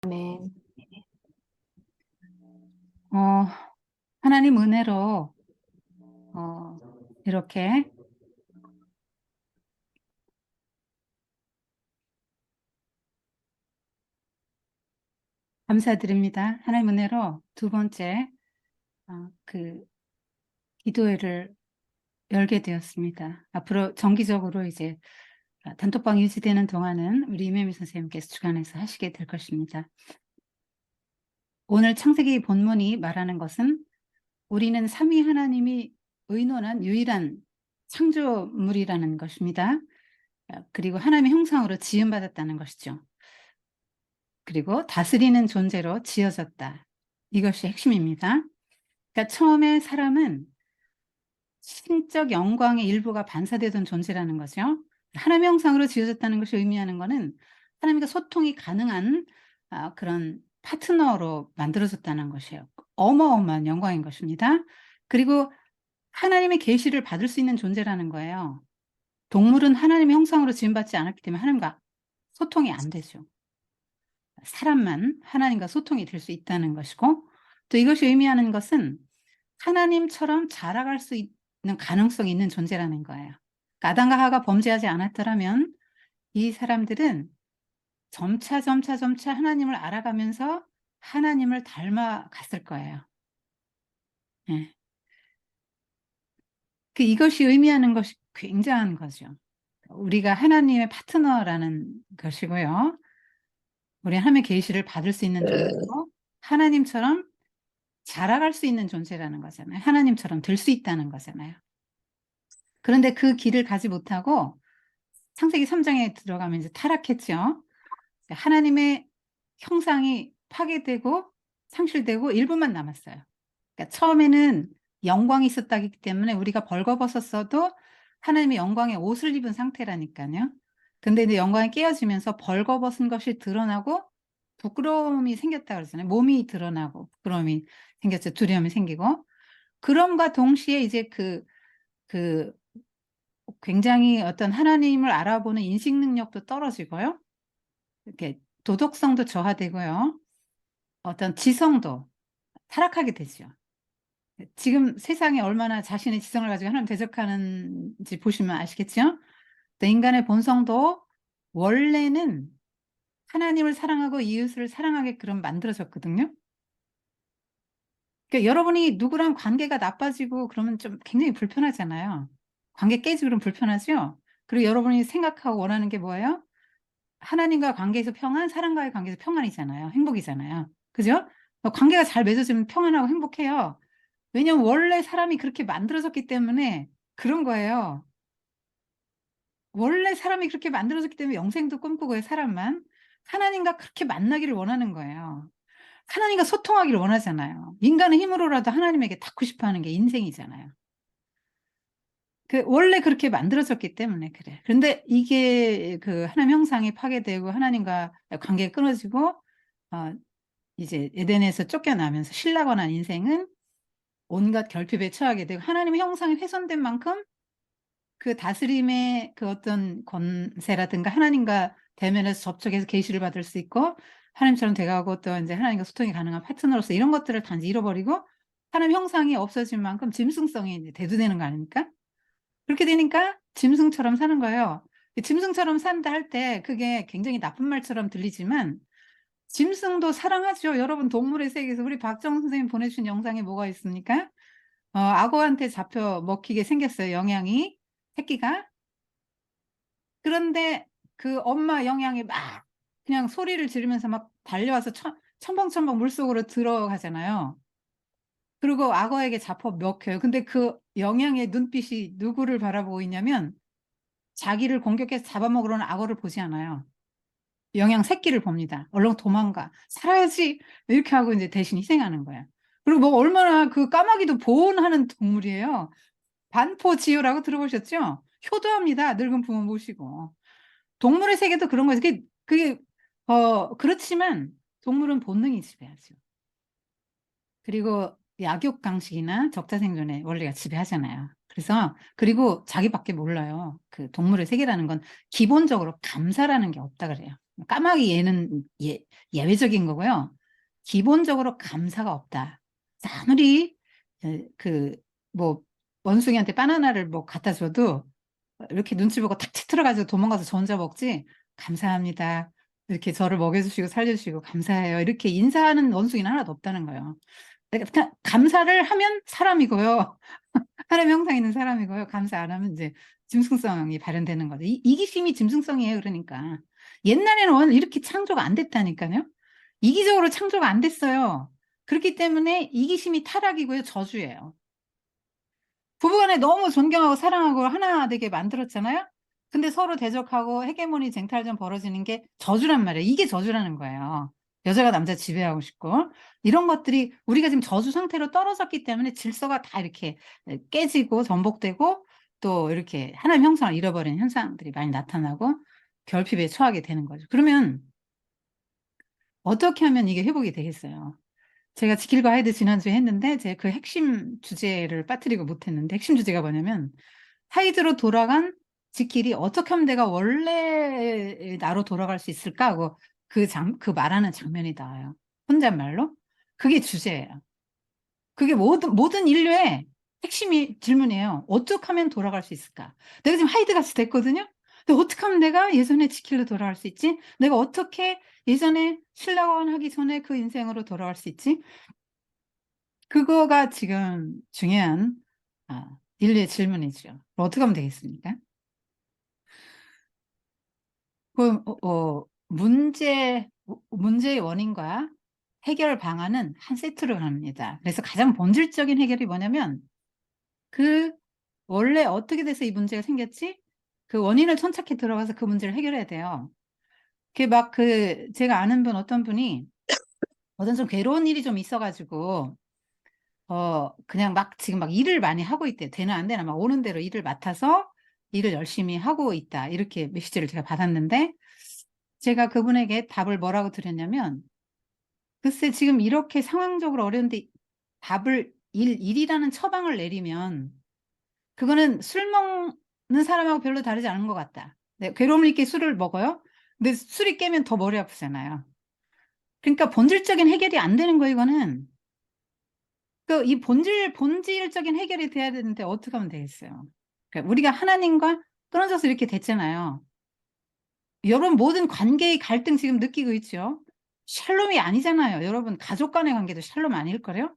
아멘. 어, 하나님 은혜로 이렇게 감사드립니다. 하나님 은혜로 두 번째 그 기도회를 열게 되었습니다. 앞으로 정기적으로 이제 단톡방 유지되는 동안은 우리 이매미 선생님께서 주관해서 하시게 될 것입니다. 오늘 창세기 본문이 말하는 것은 우리는 삼위 하나님이 의논한 유일한 창조물이라는 것입니다. 그리고 하나님의 형상으로 지음받았다는 것이죠. 그리고 다스리는 존재로 지어졌다. 이것이 핵심입니다. 그러니까 처음에 사람은 신적 영광의 일부가 반사되던 존재라는 거죠. 하나님의 형상으로 지어졌다는 것이 의미하는 것은 하나님과 소통이 가능한 그런 파트너로 만들어졌다는 것이에요. 어마어마한 영광인 것입니다. 그리고 하나님의 계시를 받을 수 있는 존재라는 거예요. 동물은 하나님의 형상으로 지음받지 않았기 때문에 하나님과 소통이 안 되죠. 사람만 하나님과 소통이 될 수 있다는 것이고, 또 이것이 의미하는 것은 하나님처럼 자라갈 수 있는 가능성이 있는 존재라는 거예요. 그러니까 아담과 하와가 범죄하지 않았더라면 이 사람들은 점차 하나님을 알아가면서 하나님을 닮아갔을 거예요. 예. 이것이 의미하는 것이 굉장한 거죠. 우리가 하나님의 파트너라는 것이고요. 우리 하나님의 계시를 받을 수 있는 존재고 하나님처럼 자라갈 수 있는 존재라는 거잖아요. 하나님처럼 될 수 있다는 거잖아요. 그런데 그 길을 가지 못하고 창세기 3장에 들어가면 이제 타락했죠. 하나님의 형상이 파괴되고 상실되고 일부만 남았어요. 그러니까 처음에는 영광이 있었다기 때문에 우리가 벌거벗었어도 하나님의 영광의 옷을 입은 상태라니까요. 근데 이제 영광이 깨어지면서 벌거벗은 것이 드러나고 부끄러움이 생겼다 그러잖아요. 몸이 드러나고 부끄러움이 생겼죠. 두려움이 생기고. 그럼과 동시에 이제 그 굉장히 어떤 하나님을 알아보는 인식 능력도 떨어지고요. 이렇게 도덕성도 저하되고요. 어떤 지성도 타락하게 되죠. 지금 세상에 얼마나 자신의 지성을 가지고 하나님 대적하는지 보시면 아시겠죠? 인간의 본성도 원래는 하나님을 사랑하고 이웃을 사랑하게끔 만들어졌거든요. 그러니까 여러분이 누구랑 관계가 나빠지고 그러면 좀 굉장히 불편하잖아요. 관계 깨지고 그러면 불편하죠? 그리고 여러분이 생각하고 원하는 게 뭐예요? 하나님과 관계에서 평안, 사람과의 관계에서 평안이잖아요. 행복이잖아요. 그죠? 관계가 잘 맺어지면 평안하고 행복해요. 왜냐면 원래 사람이 그렇게 만들어졌기 때문에 그런 거예요. 원래 사람이 그렇게 만들어졌기 때문에 영생도 꿈꾸고요, 사람만. 하나님과 그렇게 만나기를 원하는 거예요. 하나님과 소통하기를 원하잖아요. 인간의 힘으로라도 하나님에게 닿고 싶어 하는 게 인생이잖아요. 원래 그렇게 만들어졌기 때문에 그래. 그런데 이게 하나님 형상이 파괴되고 하나님과 관계가 끊어지고, 이제 에덴에서 쫓겨나면서 신라곤한 인생은 온갖 결핍에 처하게 되고 하나님의 형상이 훼손된 만큼 그 다스림의 어떤 권세라든가 하나님과 대면해서 접촉해서 계시를 받을 수 있고 하나님처럼 돼가고 또 이제 하나님과 소통이 가능한 파트너로서 이런 것들을 단지 잃어버리고 하나님 형상이 없어진 만큼 짐승성이 이제 대두되는 거 아닙니까? 그렇게 되니까 짐승처럼 사는 거예요. 짐승처럼 산다 할 때 그게 굉장히 나쁜 말처럼 들리지만 짐승도 사랑하죠. 여러분 동물의 세계에서 우리 박정 선생님 보내주신 영상에 뭐가 있습니까? 악어한테 잡혀 먹히게 생겼어요. 영양이 새끼가. 그런데 그 엄마 영양이 막 그냥 소리를 지르면서 막 달려와서 첨벙첨벙 물속으로 들어가잖아요. 그리고 악어에게 잡혀 먹혀요. 근데 그 영양의 눈빛이 누구를 바라보고 있냐면 자기를 공격해서 잡아먹으려는 악어를 보지 않아요. 영양 새끼를 봅니다. 얼른 도망가. 살아야지. 이렇게 하고 이제 대신 희생하는 거야. 그리고 뭐 얼마나 까마귀도 보온하는 동물이에요. 반포지효라고 들어보셨죠? 효도합니다. 늙은 부모 모시고. 동물의 세계도 그런 거죠. 그렇지만 동물은 본능이 지배하죠. 그리고 약육강식이나 적자생존의 원리가 지배하잖아요. 그리고 자기밖에 몰라요. 동물의 세계라는 건 기본적으로 감사라는 게 없다 그래요. 까마귀 얘는 예외적인 거고요. 기본적으로 감사가 없다. 아무리 그 뭐 원숭이한테 바나나를 뭐 갖다 줘도 이렇게 눈치 보고 탁 치트려가지고 도망가서 저 혼자 먹지. 감사합니다. 이렇게 저를 먹여주시고 살려주시고 감사해요. 이렇게 인사하는 원숭이는 하나도 없다는 거예요. 그러니까 감사를 하면 사람이고요. 사람 형상 있는 사람이고요. 감사 안 하면 이제 짐승성이 발현되는 거죠. 이기심이 짐승성이에요. 그러니까 옛날에는 이렇게 창조가 안 됐다니까요. 이기적으로 창조가 안 됐어요. 그렇기 때문에 이기심이 타락이고요. 저주예요. 부부간에 너무 존경하고 사랑하고 하나 되게 만들었잖아요. 근데 서로 대적하고 헤게모니 쟁탈전 벌어지는 게 저주란 말이에요. 이게 저주라는 거예요. 여자가 남자 지배하고 싶고 이런 것들이 우리가 지금 저주 상태로 떨어졌기 때문에 질서가 다 이렇게 깨지고 전복되고 또 이렇게 하나님 형상을 잃어버리는 현상들이 많이 나타나고 결핍에 처하게 되는 거죠. 그러면 어떻게 하면 이게 회복이 되겠어요? 제가 지킬과 하이드 지난주에 했는데 제가 그 핵심 주제를 빠뜨리고 못했는데 핵심 주제가 뭐냐면 하이드로 돌아간 지킬이 어떻게 하면 내가 원래 나로 돌아갈 수 있을까 하고 그 말하는 장면이 나와요. 혼잣말로. 그게 주제예요. 그게 모든 인류의 핵심이 질문이에요. 어떻게 하면 돌아갈 수 있을까? 내가 지금 하이드 같이 됐거든요. 근데 어떻게 하면 내가 예전에 지킬로 돌아갈 수 있지? 내가 어떻게 예전에 신라원 하기 전에 그 인생으로 돌아갈 수 있지? 그거가 지금 중요한 인류의 질문이죠. 어떻게 하면 되겠습니까? 그 문제의 원인과 해결 방안은 한 세트로 갑니다. 그래서 가장 본질적인 해결이 뭐냐면 그 원래 어떻게 돼서 이 문제가 생겼지? 그 원인을 천착해 들어가서 그 문제를 해결해야 돼요. 그게 막 제가 아는 어떤 분이 어떤 좀 괴로운 일이 좀 있어가지고 그냥 막 지금 막 일을 많이 하고 있대. 되나 안 되나 막 오는 대로 일을 맡아서 일을 열심히 하고 있다. 이렇게 메시지를 제가 받았는데 제가 그분에게 답을 뭐라고 드렸냐면 글쎄 지금 이렇게 상황적으로 어려운데 일이라는 처방을 내리면 그거는 술 먹는 사람하고 별로 다르지 않은 것 같다. 네, 괴로움을 잊게 술을 먹어요. 근데 술이 깨면 더 머리 아프잖아요. 그러니까 본질적인 해결이 안 되는 거 이거는 이 본질적인 해결이 돼야 되는데 어떻게 하면 되겠어요? 그러니까 우리가 하나님과 끊어져서 이렇게 됐잖아요. 여러분 모든 관계의 갈등 지금 느끼고 있죠? 샬롬이 아니잖아요. 여러분 가족 간의 관계도 샬롬 아닐 거래요?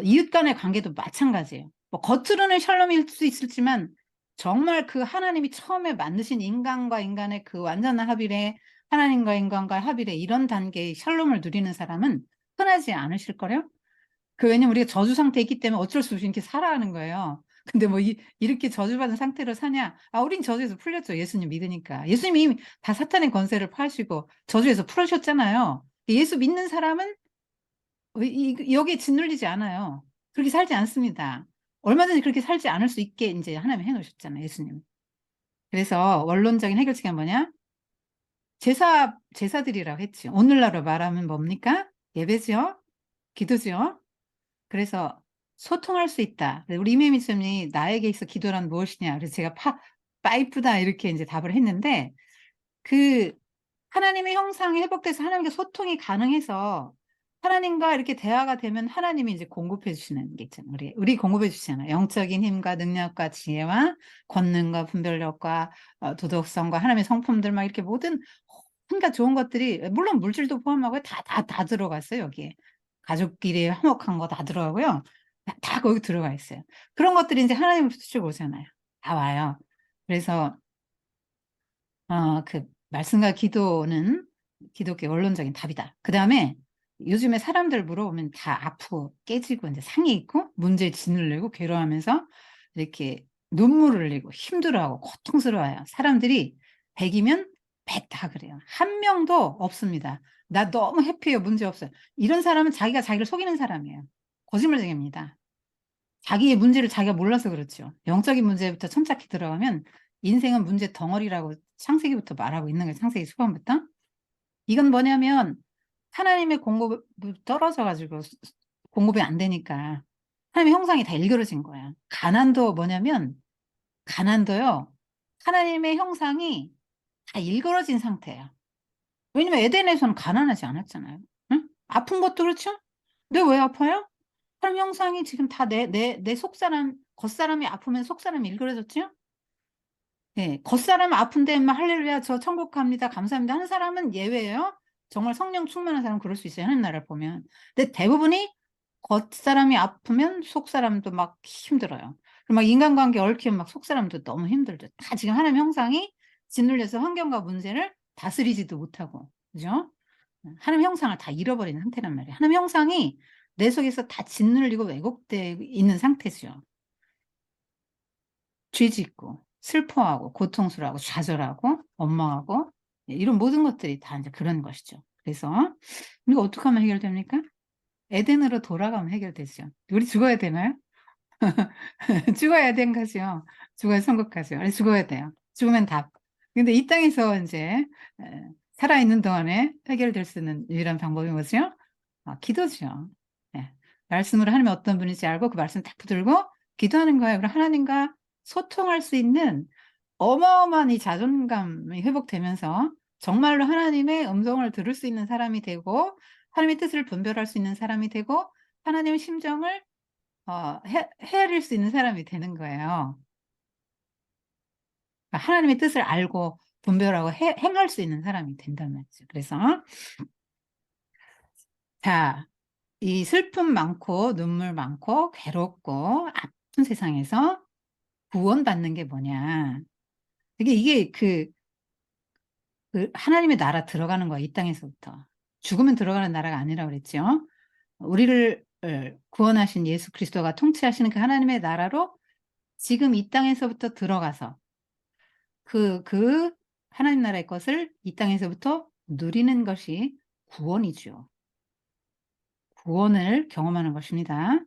이웃 간의 관계도 마찬가지예요. 뭐 겉으로는 샬롬일 수 있을지만 정말 그 하나님이 처음에 만드신 인간과 인간의 그 완전한 합일에 하나님과 인간과 합일에 이런 단계의 샬롬을 누리는 사람은 흔하지 않으실 거래요? 왜냐면 우리가 저주 상태에 있기 때문에 어쩔 수 없이 이렇게 살아가는 거예요. 근데 뭐 이렇게 저주받은 상태로 사냐? 우린 저주에서 풀렸죠. 예수님 믿으니까. 예수님이 이미 다 사탄의 권세를 파시고 저주에서 풀으셨잖아요. 예수 믿는 사람은 여기에 짓눌리지 않아요. 그렇게 살지 않습니다. 얼마든지 그렇게 살지 않을 수 있게 이제 하나님 해놓으셨잖아요. 예수님. 그래서 원론적인 해결책은 뭐냐? 제사들이라고 했죠. 오늘날로 말하면 뭡니까? 예배죠. 기도죠. 그래서 소통할 수 있다. 우리 이매미쌤이 나에게 있어 기도란 무엇이냐. 그래서 제가 파이프다 이렇게 이제 답을 했는데 그 하나님의 형상이 회복돼서 하나님과 소통이 가능해서 하나님과 이렇게 대화가 되면 하나님이 이제 공급해 주시는 게 있잖아요. 우리 공급해 주시잖아요. 영적인 힘과 능력과 지혜와 권능과 분별력과 도덕성과 하나님의 성품들 막 이렇게 모든 온갖 좋은 것들이 물론 물질도 포함하고 다 들어갔어요. 여기에. 가족끼리 화목한 거 다 들어가고요. 다 거기 들어가 있어요. 그런 것들이 이제 하나님으로부터 쭉 오잖아요. 다 와요. 그래서 말씀과 기도는 기독교의 원론적인 답이다. 그 다음에 요즘에 사람들 물어보면 다 아프고 깨지고 이제 상해 있고 문제에 짓눌리고 괴로워하면서 이렇게 눈물을 흘리고 힘들어하고 고통스러워요. 사람들이 100이면 100 다 그래요. 한 명도 없습니다. 나 너무 해피해요. 문제 없어요. 이런 사람은 자기가 자기를 속이는 사람이에요. 거짓말쟁이입니다. 자기의 문제를 자기가 몰라서 그렇죠. 영적인 문제부터 천착해 들어가면 인생은 문제 덩어리라고 창세기부터 말하고 있는 거예요. 창세기 초반부터. 이건 뭐냐면 하나님의 공급이 떨어져가지고 공급이 안 되니까 하나님의 형상이 다 일그러진 거야. 가난도 뭐냐면 가난도요. 하나님의 형상이 다 일그러진 상태예요. 왜냐면 에덴에서는 가난하지 않았잖아요. 응? 아픈 것도 그렇죠? 근데 왜 아파요? 하나님 형상이 지금 다 내 속사람, 겉사람이 아프면 속사람이 일그러졌죠? 예, 겉사람 아픈데 막 할렐루야 저 천국 갑니다 감사합니다 하는 사람은 예외예요. 정말 성령 충만한 사람은 그럴 수 있어요. 하나님 나라를 보면. 근데 대부분이 겉사람이 아프면 속사람도 막 힘들어요. 그리고 막 인간관계 얽히면 막 속사람도 너무 힘들죠. 다 지금 하나님 형상이 짓눌려서 환경과 문제를 다스리지도 못하고, 그죠? 하나님 형상을 다 잃어버리는 상태란 말이에요. 하나님 형상이 내 속에서 다 짓눌리고 왜곡되어 있는 상태죠. 죄짓고 슬퍼하고 고통스러워하고 좌절하고 원망하고 이런 모든 것들이 다 이제 그런 것이죠. 그래서 이거 어떻게 하면 해결됩니까? 에덴으로 돌아가면 해결되죠. 우리 죽어야 되나요? 죽어야 된 거죠. 죽어야 천국가죠. 아니 죽어야 돼요. 죽으면 답. 근데 이 땅에서 이제 살아있는 동안에 해결될 수 있는 유일한 방법이 뭐죠? 기도죠. 예. 말씀으로 하나님이 어떤 분인지 알고 그 말씀 딱 붙들고 기도하는 거예요. 그럼 하나님과 소통할 수 있는 어마어마한 이 자존감이 회복되면서 정말로 하나님의 음성을 들을 수 있는 사람이 되고 하나님의 뜻을 분별할 수 있는 사람이 되고 하나님의 심정을 헤아릴 수 있는 사람이 되는 거예요. 그러니까 하나님의 뜻을 알고 분별하고 행할 수 있는 사람이 된단 말이죠. 그래서 자, 이 슬픔 많고 눈물 많고 괴롭고 아픈 세상에서 구원받는 게 뭐냐. 이게 그 하나님의 나라 들어가는 거야, 이 땅에서부터. 죽으면 들어가는 나라가 아니라고 그랬죠. 우리를 구원하신 예수 그리스도가 통치하시는 그 하나님의 나라로 지금 이 땅에서부터 들어가서 그 하나님 나라의 것을 이 땅에서부터 누리는 것이 구원이죠. 구원을 경험하는 것입니다.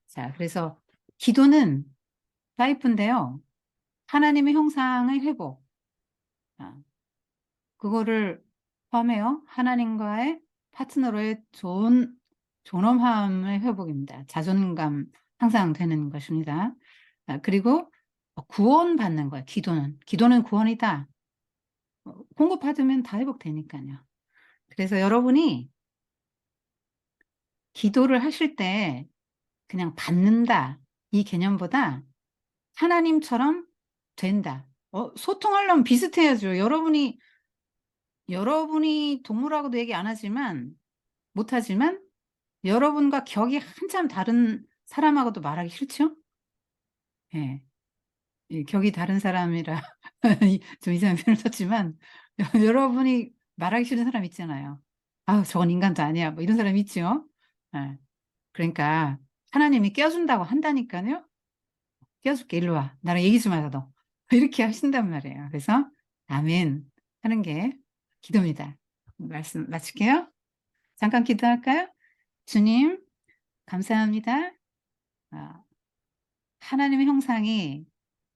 자, 그래서 기도는 파이프인데요. 하나님의 형상의 회복. 그거를 포함해요. 하나님과의 파트너로의 좋은 존엄함의 회복입니다. 자존감 향상되는 것입니다. 그리고 구원받는 거예요. 기도는 구원이다. 공급받으면 다 회복되니까요. 그래서 여러분이 기도를 하실 때 그냥 받는다 이 개념보다 하나님처럼 된다. 소통하려면 비슷해야죠. 여러분이 동물하고도 얘기 안 하지만 못하지만 여러분과 격이 한참 다른 사람하고도 말하기 싫죠? 예. 이 격이 다른 사람이라 좀 이상한 표현을 썼지만 여러분이 말하기 싫은 사람 있잖아요. 아, 저건 인간도 아니야. 뭐 이런 사람 있죠? 예. 그러니까 하나님이 껴준다고 한다니까요. 껴줄게. 일로 와. 나랑 얘기 좀 하자 너. 이렇게 하신단 말이에요. 그래서 아멘 하는 게 기도입니다. 말씀 마칠게요. 잠깐 기도할까요? 주님, 감사합니다. 아, 하나님의 형상이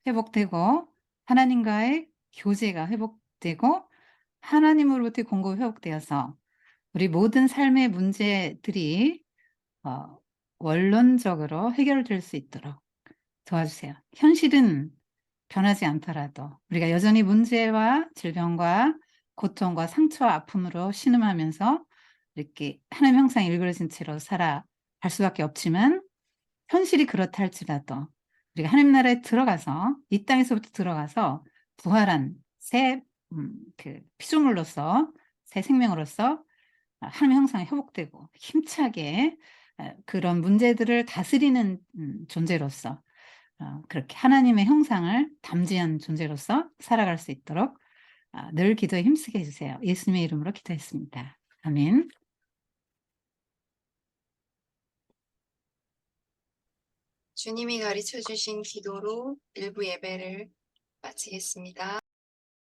회복되고 하나님과의 교제가 회복되고 하나님으로부터의 공급이 회복되어서 우리 모든 삶의 문제들이 어, 원론적으로 해결될 수 있도록 도와주세요. 현실은 변하지 않더라도 우리가 여전히 문제와 질병과 고통과 상처와 아픔으로 신음하면서 이렇게 하나님 형상이 일그러진 채로 살아갈 수밖에 없지만 현실이 그렇다 할지라도 우리가 하나님 나라에 들어가서 이 땅에서부터 들어가서 부활한 새 피조물로서 새 생명으로서 하나님 형상이 회복되고 힘차게 그런 문제들을 다스리는 존재로서 그렇게 하나님의 형상을 담지한 존재로서 살아갈 수 있도록 늘 기도에 힘쓰게 해주세요. 예수님의 이름으로 기도했습니다. 아멘. 주님이 가르쳐 주신 기도로 일부 예배를 마치겠습니다.